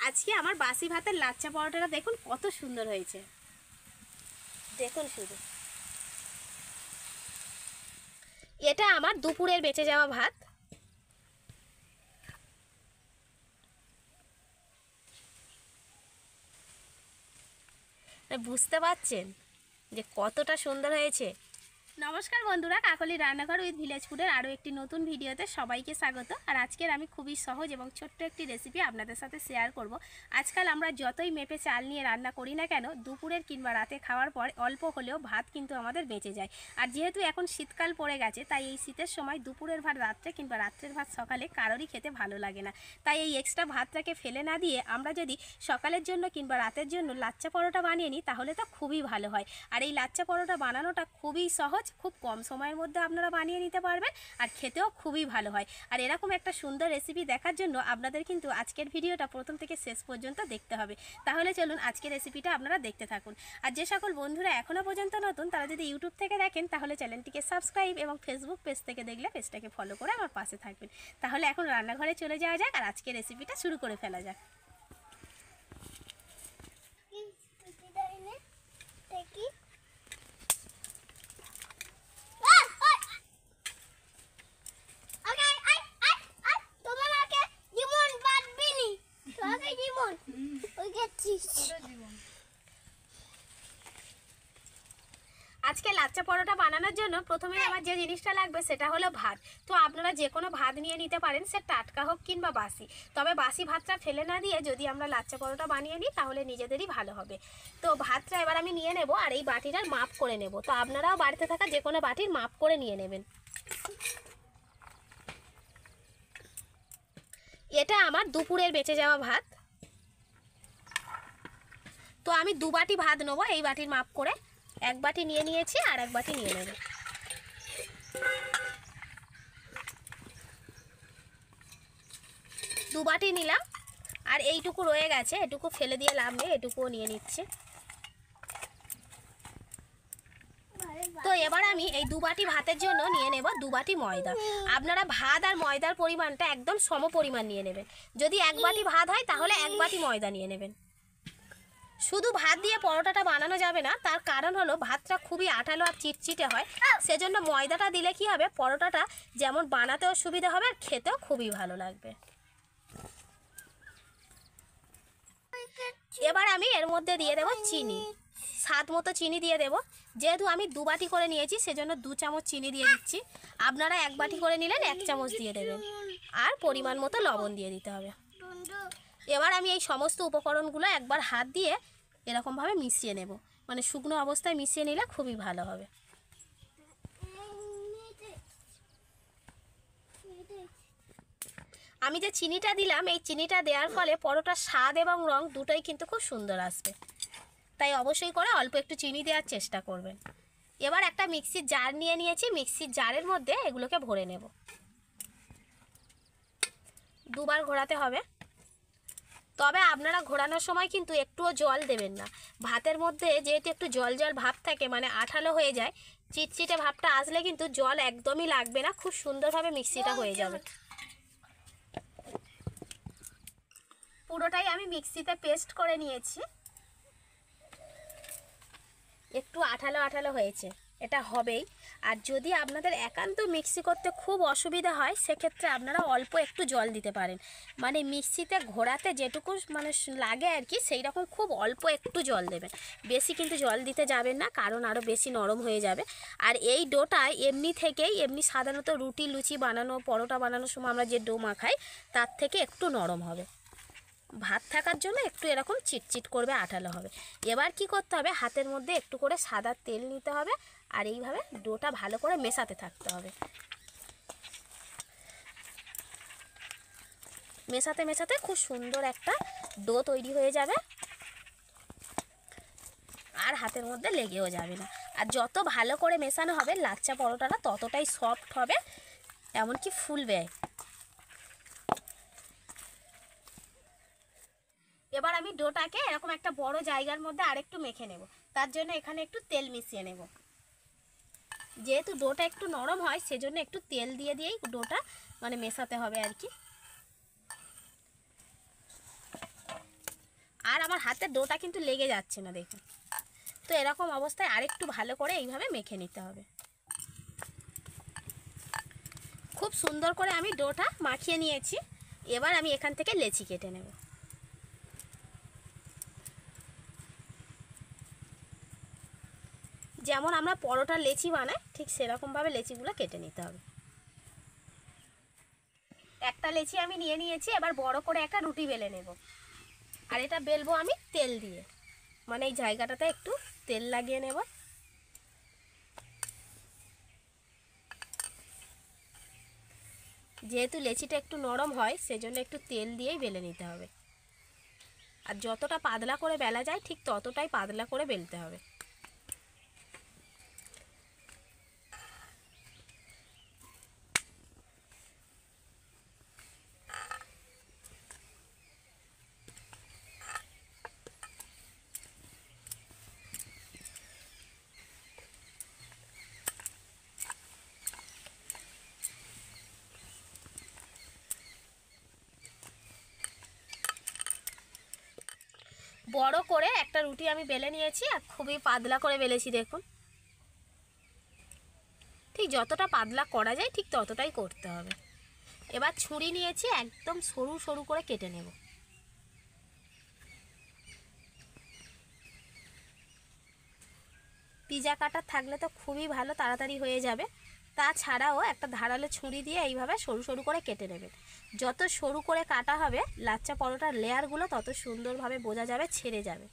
আজকে আমার বাসি ভাতের লাচ্চা পরোটাটা দেখুন কত সুন্দর হয়েছে। দেখুন শুধু, এটা আমার দুপুরের বেঁচে যাওয়া ভাত। বুঝতে পারছেন যে কতটা সুন্দর হয়েছে। নমস্কার বন্ধুরা, কাকলি রান্নাঘর উইথ ভিলেজ ফুডের আরও একটি নতুন ভিডিওতে সবাইকে স্বাগত। আর আজকের আমি খুবই সহজ এবং ছোট্ট একটি রেসিপি আপনাদের সাথে শেয়ার করব। আজকাল আমরা যতই মেপে চাল নিয়ে রান্না করি না কেন, দুপুরের কিংবা রাতে খাওয়ার পর অল্প হলেও ভাত কিন্তু আমাদের বেঁচে যায়। আর যেহেতু এখন শীতকাল পড়ে গেছে, তাই এই শীতের সময় দুপুরের ভাত রাত্রে কিংবা রাত্রের ভাত সকালে কারোরই খেতে ভালো লাগে না। তাই এই এক্সট্রা ভাতটাকে ফেলে না দিয়ে আমরা যদি সকালের জন্য কিংবা রাতের জন্য লাচ্চা পরোটা বানিয়ে নিই তাহলে তো খুবই ভালো হয়। আর এই লাচ্চা পরোটা বানানোটা খুবই সহজ, খুব কম সময়ের মধ্যে আপনারা বানিয়ে নিতে পারবেন আর খেতেও খুবই ভালো হয়। আর এরকম একটা সুন্দর রেসিপি দেখার জন্য আপনাদের কিন্তু আজকের ভিডিওটা প্রথম থেকে শেষ পর্যন্ত দেখতে হবে। তাহলে চলুন আজকের রেসিপিটা আপনারা দেখতে থাকুন। আর যে সকল বন্ধুরা এখনও পর্যন্ত নতুন, তারা যদি ইউটিউব থেকে দেখেন তাহলে চ্যানেলটিকে সাবস্ক্রাইব এবং ফেসবুক পেজ থেকে দেখলে পেজটাকে ফলো করে আমার পাশে থাকবেন। তাহলে এখন রান্নাঘরে চলে যাওয়া যাক আর আজকের রেসিপিটা শুরু করে ফেলা যাক। আজকে লাচ্চা পরোটা বানানোর জন্য প্রথমে আমার যে জিনিসটা লাগবে সেটা হলো ভাত। তো আপনারা যে কোনো ভাত নিয়ে নিতে পারেন, সে টাটকা হোক কিংবা বাসি। তবে বাসি ভাতটা ফেলে না দিয়ে যদি আমরা লাচ্চা পরোটা বানিয়ে নিই তাহলে নিজেদেরই ভালো হবে। তো ভাতটা এবার আমি নিয়ে নেব আর এই বাটিটার মাপ করে নেব। তো আপনারাও বাড়িতে থাকা যে কোনো বাটির মাপ করে নিয়ে নেবেন। এটা আমার দুপুরের বেঁচে যাওয়া ভাত। তো আমি দু বাটি ভাত নেবো এই বাটির মাপ করে। এক বাটি নিয়ে নিয়েছি আর এক বাটি নিয়ে নেব। দু বাটি নিলাম আর এইটুকু রয়ে গেছে, এটুকু ফেলে দিয়ে লাভ নেই, এটুকুও নিয়ে নিচ্ছে। তো এবার আমি এই দু বাটি ভাতের জন্য নিয়ে নেব দু বাটি ময়দা। আপনারা ভাত আর ময়দার পরিমাণটা একদম সম পরিমাণ নিয়ে নেবেন। যদি এক বাটি ভাত হয় তাহলে এক বাটি ময়দা নিয়ে নেবেন। শুধু ভাত দিয়ে পরোটাটা বানানো যাবে না, তার কারণ হলো ভাতটা খুবই আঠালো আর চিটচিটে হয়। সেজন্য ময়দাটা দিলে কি হবে, পরোটাটা যেমন বানাতেও সুবিধা হবে আর খেতেও খুবই ভালো লাগবে। এবার আমি এর মধ্যে দিয়ে দেবো চিনি, স্বাদ মতো চিনি দিয়ে দেবো। যেহেতু আমি দু বাটি করে নিয়েছি সেজন্য 2 চামচ চিনি দিয়ে দিচ্ছি। আপনারা এক বাটি করে নিলেন 1 চামচ দিয়ে দেবেন। আর পরিমাণ মতো লবণ দিয়ে দিতে হবে। এবার আমি এই সমস্ত উপকরণগুলো একবার হাত দিয়ে এরকমভাবে মিশিয়ে নেব। মানে শুকনো অবস্থায় মিশিয়ে নিলে খুবই ভালো হবে। আমি যে চিনিটা দিলাম, এই চিনিটা দেওয়ার ফলে পরোটার স্বাদ এবং রং দুটোই কিন্তু খুব সুন্দর আসবে। তাই অবশ্যই করে অল্প একটু চিনি দেওয়ার চেষ্টা করবেন। এবার একটা মিক্সির জার নিয়ে নিয়েছি, মিক্সির জারের মধ্যে এগুলোকে ভরে নেব। দুবার ঘোরাতে হবে। তবে আপনারা ঘোরানোর সময় কিন্তু একটুও জল দেবেন না। ভাতের মধ্যে যেহেতু একটু জল জল ভাব থাকে, মানে আঠালো হয়ে যায়, চিটচিটে ভাবটা আসলে কিন্তু জল একদমই লাগবে না, খুব সুন্দরভাবে মিক্সিটা হয়ে যাবে। পুরোটাই আমি মিক্সিতে পেস্ট করে নিয়েছি। একটু আঠালো আঠালো হয়েছে, এটা হবেই। আর যদি আপনাদের একান্ত মিক্সি করতে খুব অসুবিধা হয় সেক্ষেত্রে আপনারা অল্প একটু জল দিতে পারেন। মানে মিক্সিতে ঘোরাতে যেটুকু মানে লাগে আর কি, সেই রকম খুব অল্প একটু জল দেবেন। বেশি কিন্তু জল দিতে যাবেন না, কারণ আরও বেশি নরম হয়ে যাবে। আর এই ডোটা এমনি সাধারণত রুটি লুচি বানানো, পরোটা বানানোর সময় আমরা যে ডো মাখাই তার থেকে একটু নরম হবে। ভাত থাকার জন্য একটু এরকম চিটচিট করবে, আঠালো হবে। এবার কি করতে হবে, হাতের মধ্যে একটু করে সাদা তেল নিতে হবে আর এইভাবে ডোটা ভালো করে মেশাতে থাকতে হবে। মেশাতে মেশাতে খুব সুন্দর একটা ডো তৈরি হয়ে যাবে আর হাতের মধ্যে লেগেও যাবে না। আর যত ভালো করে মেশানো হবে লাচ্চা পরোটাটা ততটাই সফট হবে, এমনকি ফুলবে। এবার আমি ডোটাকে এরকম একটা বড় জায়গার মধ্যে আরেকটু মেখে নেব। তার জন্য এখানে একটু তেল মিশিয়ে নেব। যেহেতু ডোটা একটু নরম হয় সেজন্য একটু তেল দিয়ে দিয়েই ডোটা মানে মেশাতে হবে আর কি। আমার হাতের ডোটা কিন্তু লেগে যাচ্ছে না, দেখুন। তো এরকম অবস্থায় আরেকটু ভালো করে এইভাবে মেখে নিতে হবে। খুব সুন্দর করে আমি ডোটা মাখিয়ে নিয়েছি। এবার আমি এখান থেকে লেচি কেটে নেব। যেমন আমরা পরোটার লেচি বানাই ঠিক সেরকমভাবে লেচিগুলো কেটে নিতে হবে। একটা লেচি আমি নিয়ে নিয়েছি। এবার বড় করে একটা রুটি বেলে নেব। আর এটা বেলবো আমি তেল দিয়ে, মানে এই জায়গাটাতে একটু তেল লাগিয়ে নেব। যেহেতু লেচিটা একটু নরম হয় সেজন্য একটু তেল দিয়েই বেলে নিতে হবে। আর যতটা পাতলা করে বেলা যায় ঠিক ততটাই পাতলা করে বেলতে হবে। বড় করে একটা রুটি আমি বেলে নিয়েছি আর খুবই পাতলা করে বেলেছি, দেখুন। ঠিক যতটা পাতলা করা যায় ঠিক ততটাই করতে হবে। এবার ছুরি নিয়েছি, একদম সরু সরু করে কেটে নেব। পিজা কাটার থাকলে তো খুবই ভালো, তাড়াতাড়ি হয়ে যাবে। তাছাড়াও একটা ধারালো ছুরি দিয়ে এইভাবে সরু সরু করে কেটে নেবেন। যত সরু করে কাটা হবে লাচ্চা পরোটার লেয়ারগুলো তত সুন্দরভাবে বোঝা যাবে, ছেড়ে যাবে।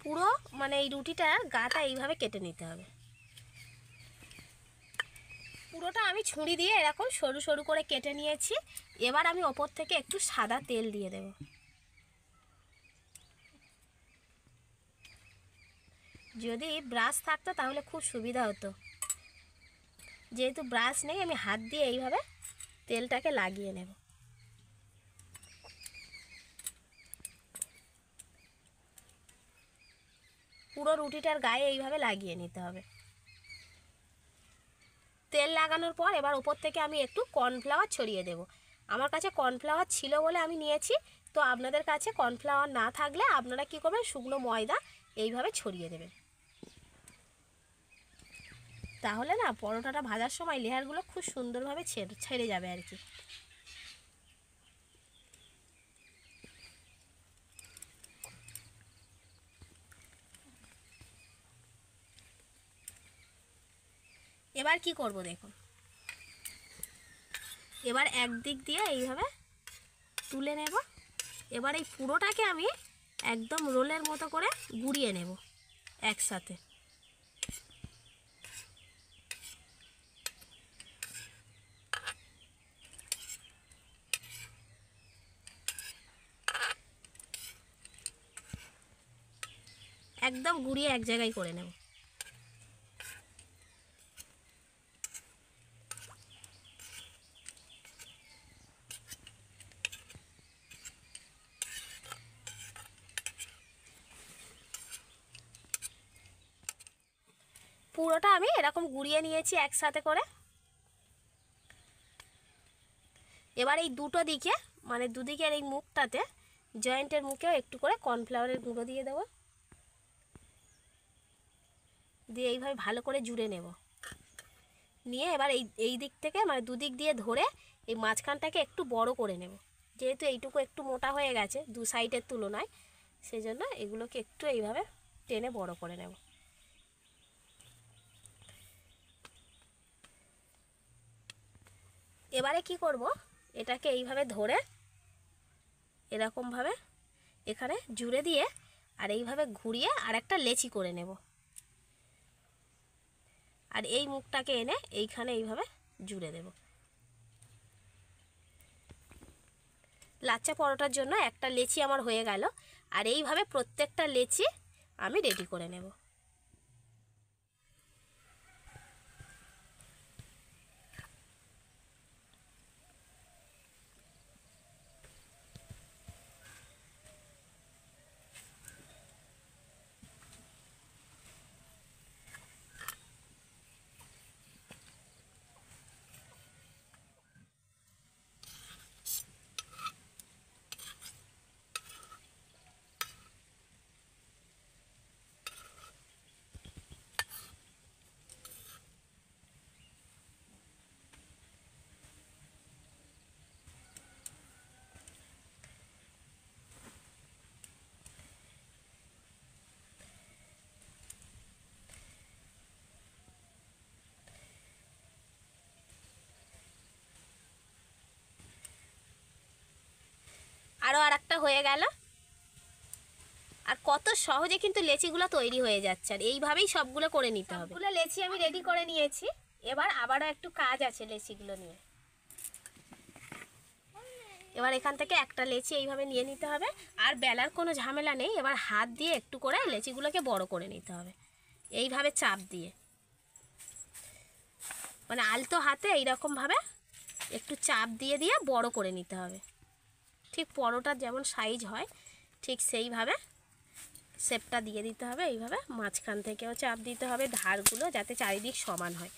পুরো মানে এই রুটিটার গাটা এইভাবে কেটে নিতে হবে। পুরোটা আমি ছুরি দিয়ে এরকম সরু সরু করে কেটে নিয়েছি। এবার আমি ওপর থেকে একটু সাদা তেল দিয়ে দেব। যদি ব্রাশ থাকতো তাহলে খুব সুবিধা হতো। যেহেতু ব্রাশ নেই আমি হাত দিয়ে এইভাবে তেলটাকে লাগিয়ে নেব। পুরো রুটিটার গায়ে এইভাবে লাগিয়ে নিতে হবে। তেল লাগানোর পর এবার ওপর থেকে আমি একটু কর্নফ্লাওয়ার ছড়িয়ে দেব। আমার কাছে কর্নফ্লাওয়ার ছিল বলে আমি নিয়েছি। তো আপনাদের কাছে কর্নফ্লাওয়ার না থাকলে আপনারা কি করবেন, শুকনো ময়দা এইভাবে ছড়িয়ে দেবেন। তাহলে না পরোটাটা ভাজার সময় লেয়ারগুলো খুব সুন্দরভাবে ছেড়ে যাবে আর কি। এবার কি করব দেখুন। এবার একদিক দিয়ে এইভাবে তুলে নেব। এবার এই পুরোটাকে আমি একদম রোলের মতো করে গুঁড়িয়ে নেব একসাথে। একদম গুঁড়িয়ে এক জায়গায় করে নেব। পুরোটা আমি এরকম গুঁড়িয়ে নিয়েছি একসাথে করে। এবার এই দুটো দিকে মানে দুদিকের এই মুখটাতে জয়েন্টের মুখেও একটু করে কর্নফ্লাওয়ারের গুঁড়ো দিয়ে দেবো। দিয়ে এইভাবে ভালো করে জুড়ে নেব। নিয়ে এবার এই দিক থেকে মানে দুদিক দিয়ে ধরে এই মাঝখানটাকে একটু বড় করে নেব। যেহেতু এইটুকু একটু মোটা হয়ে গেছে দু সাইডের তুলনায়, সেই জন্য এগুলোকে একটু এইভাবে টেনে বড় করে নেব। এবারে কি করব, এটাকে এইভাবে ধরে এরকমভাবে এখানে জুড়ে দিয়ে আর এইভাবে ঘুরিয়ে আর একটা লেচি করে নেব। আর এই মুখটাকে এনে এইখানে এইভাবে জুড়ে দেব। লাচ্চা পরোটার জন্য একটা লেচি আমার হয়ে গেল। আর এইভাবে প্রত্যেকটা লেচি আমি রেডি করে নেব। আরও আর একটা হয়ে গেল। আর কত সহজে কিন্তু লেচিগুলো তৈরি হয়ে যাচ্ছে। আর এইভাবেই সবগুলো করে নিতে হবে। সবগুলো লেচি আমি রেডি করে নিয়েছি। এবার আবারও একটু কাজ আছে লেচিগুলো নিয়ে। এবার এখান থেকে একটা লেচি এইভাবে নিয়ে নিতে হবে। আর বেলার কোনো ঝামেলা নেই। এবার হাত দিয়ে একটু করে লেচিগুলোকে বড় করে নিতে হবে, এইভাবে চাপ দিয়ে, মানে আলতো হাতে এইরকমভাবে একটু চাপ দিয়ে দিয়ে বড় করে নিতে হবে। ঠিক পরোটার যেমন সাইজ হয় ঠিক সেইভাবে শেপটা দিয়ে দিতে হবে। এইভাবে মাঝখান থেকেও চাপ দিতে হবে, ধারগুলো যাতে চারিদিক সমান হয়।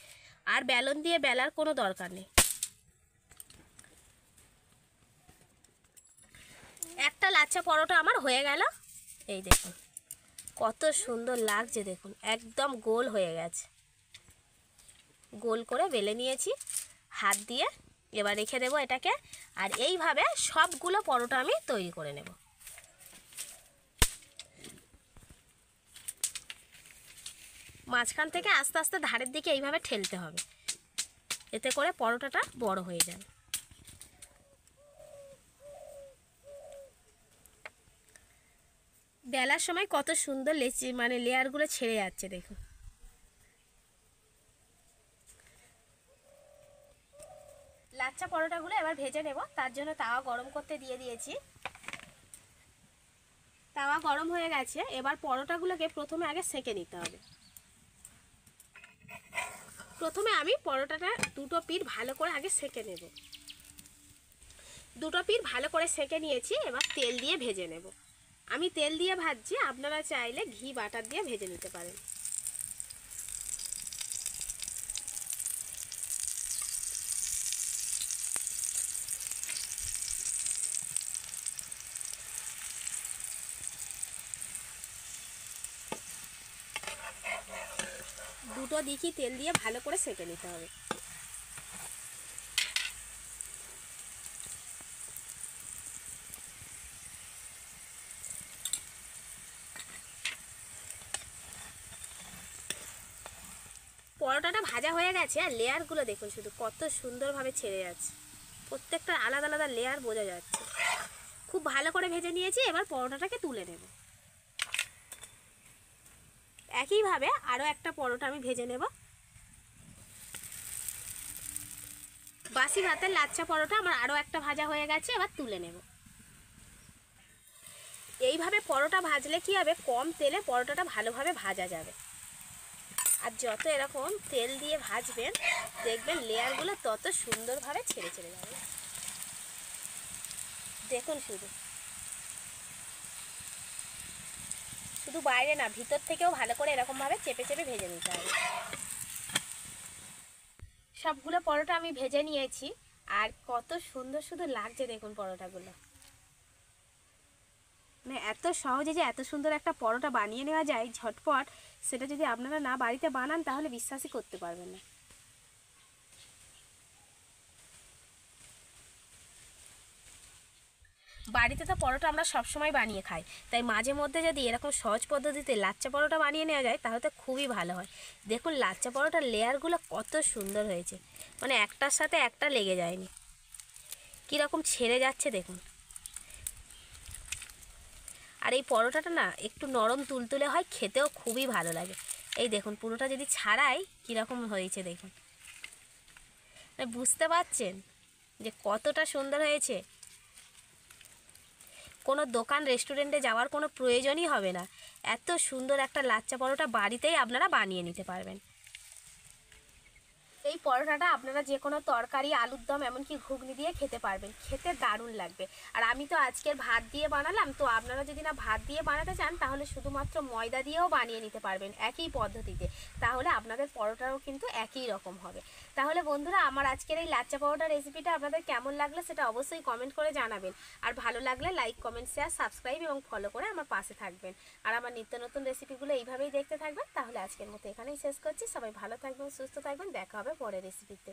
আর বেলন দিয়ে বেলার কোনো দরকার নেই। একটা লাচ্ছা পরোটা আমার হয়ে গেল। এই দেখুন কত সুন্দর লাগছে, দেখুন একদম গোল হয়ে গেছে। গোল করে বেলে নিয়েছি হাত দিয়ে। এবার রেখে দেবো এটাকে। আর এইভাবে সবগুলো পরোটা আমি তৈরি করে নেব। মাঝখান থেকে আস্তে আস্তে ধারের দিকে এইভাবে ঠেলতে হবে, এতে করে পরোটাটা বড় হয়ে যাবে। বেলার সময় কত সুন্দর লেচি মানে লেয়ারগুলো ছেড়ে যাচ্ছে দেখুন। লাচ্ছা পরোটাগুলো এবার ভেজে নেব। তার জন্য তাওয়া গরম করতে দিয়ে দিয়েছি। তাওয়া গরম হয়ে গেছে। এবার পরোটাগুলোকে প্রথমে আগে সেঁকে নিতে হবে। প্রথমে আমি পরোটাটা দুটো পিঠ ভালো করে আগে সেঁকে নেব। দুটো পিঠ ভালো করে সেঁকে নিয়েছি। এবার তেল দিয়ে ভেজে নেব। আমি তেল দিয়ে ভাজছি, আপনারা চাইলে ঘি বাটার দিয়ে ভেজে নিতে পারেন। দুটো দিকই তেল দিয়ে ভালো করে সেঁকে নিতে হবে। পরোটাটা ভাজা হয়ে গেছে। আর লেয়ারগুলো দেখুন শুধু কত সুন্দরভাবে ছেড়ে যাচ্ছে। প্রত্যেকটা আলাদা আলাদা লেয়ার বোঝা যাচ্ছে। খুব ভালো করে ভেজে নিয়েছি। এবার পরোটাটাকে তুলে নেব। একইভাবে আরও একটা পরোটা আমি ভেজে নেব। বাসি ভাতের লাচ্ছা পরোটা আমার আরও একটা ভাজা হয়ে গেছে। এবার তুলে নেব। এইভাবে পরোটা ভাজলে কি হবে, কম তেলে পরোটাটা ভালোভাবে ভাজা যাবে। আর যত এরকম তেল দিয়ে ভাজবেন দেখবেন লেয়ারগুলো তত সুন্দরভাবে ছেড়ে ছেড়ে যাবে। দেখুন শুধু শুধু বাইরে না, ভিতর থেকেও ভালো করে এরকমভাবে চেপে চেপে ভেজে নিতে হবে। সবগুলো পরোটা আমি ভেজে নিয়েছি। আর কত সুন্দর সুন্দর লাগছে দেখুন পরোটাগুলো। মানে এত সহজে যে এত সুন্দর একটা পরোটা বানিয়ে নেওয়া যায় ঝটপট, সেটা যদি আপনারা না বাড়িতে বানান তাহলে বিশ্বাসই করতে পারবেন না। বাড়িতে তো পরোটা আমরা সবসময় বানিয়ে খাই, তাই মাঝে মধ্যে যদি এরকম সহজ পদ্ধতিতে লাচ্চা পরোটা বানিয়ে নেওয়া যায় তাহলে তো খুবই ভালো হয়। দেখুন লাচ্চা পরোটার লেয়ারগুলো কত সুন্দর হয়েছে, মানে একটার সাথে একটা লেগে যায়নি, কীরকম ছেড়ে যাচ্ছে দেখুন। আর এই পরোটাটা না একটু নরম তুলতুলে হয়, খেতেও খুবই ভালো লাগে। এই দেখুন পুরোটা যদি ছাড়াই কীরকম হয়েছে দেখুন, বুঝতে পারছেন যে কতটা সুন্দর হয়েছে। কোনো দোকান রেস্টুরেন্টে যাওয়ার কোনো প্রয়োজনই হবে না। এত সুন্দর একটা লাচ্চা পরোটা বাড়িতেই আপনারা বানিয়ে নিতে পারবেন। এই পরোটাটা আপনারা যে কোনো তরকারি, আলুর দম, এমনকি ঘুগনি দিয়ে খেতে পারবেন, খেতে দারুণ লাগবে। আর আমি তো আজকের ভাত দিয়ে বানালাম, তো আপনারা যদি না ভাত দিয়ে বানাতে চান তাহলে শুধুমাত্র ময়দা দিয়েও বানিয়ে নিতে পারবেন একই পদ্ধতিতে। তাহলে আপনাদের পরোটাও কিন্তু একই রকম হবে। তাহলে বন্ধুরা, আমার আজকের এই লাচ্চা পরোটা রেসিপিটা আপনাদের কেমন লাগলো সেটা অবশ্যই কমেন্ট করে জানাবেন। আর ভালো লাগলে লাইক, কমেন্ট, শেয়ার, সাবস্ক্রাইব এবং ফলো করে আমার পাশে থাকবেন। আর আমার নিত্য নতুন রেসিপিগুলো এইভাবেই দেখতে থাকবেন। তাহলে আজকের মতো এখানেই শেষ করছি। সবাই ভালো থাকবেন, সুস্থ থাকবেন। দেখা হবে পরের রেসিপিতে।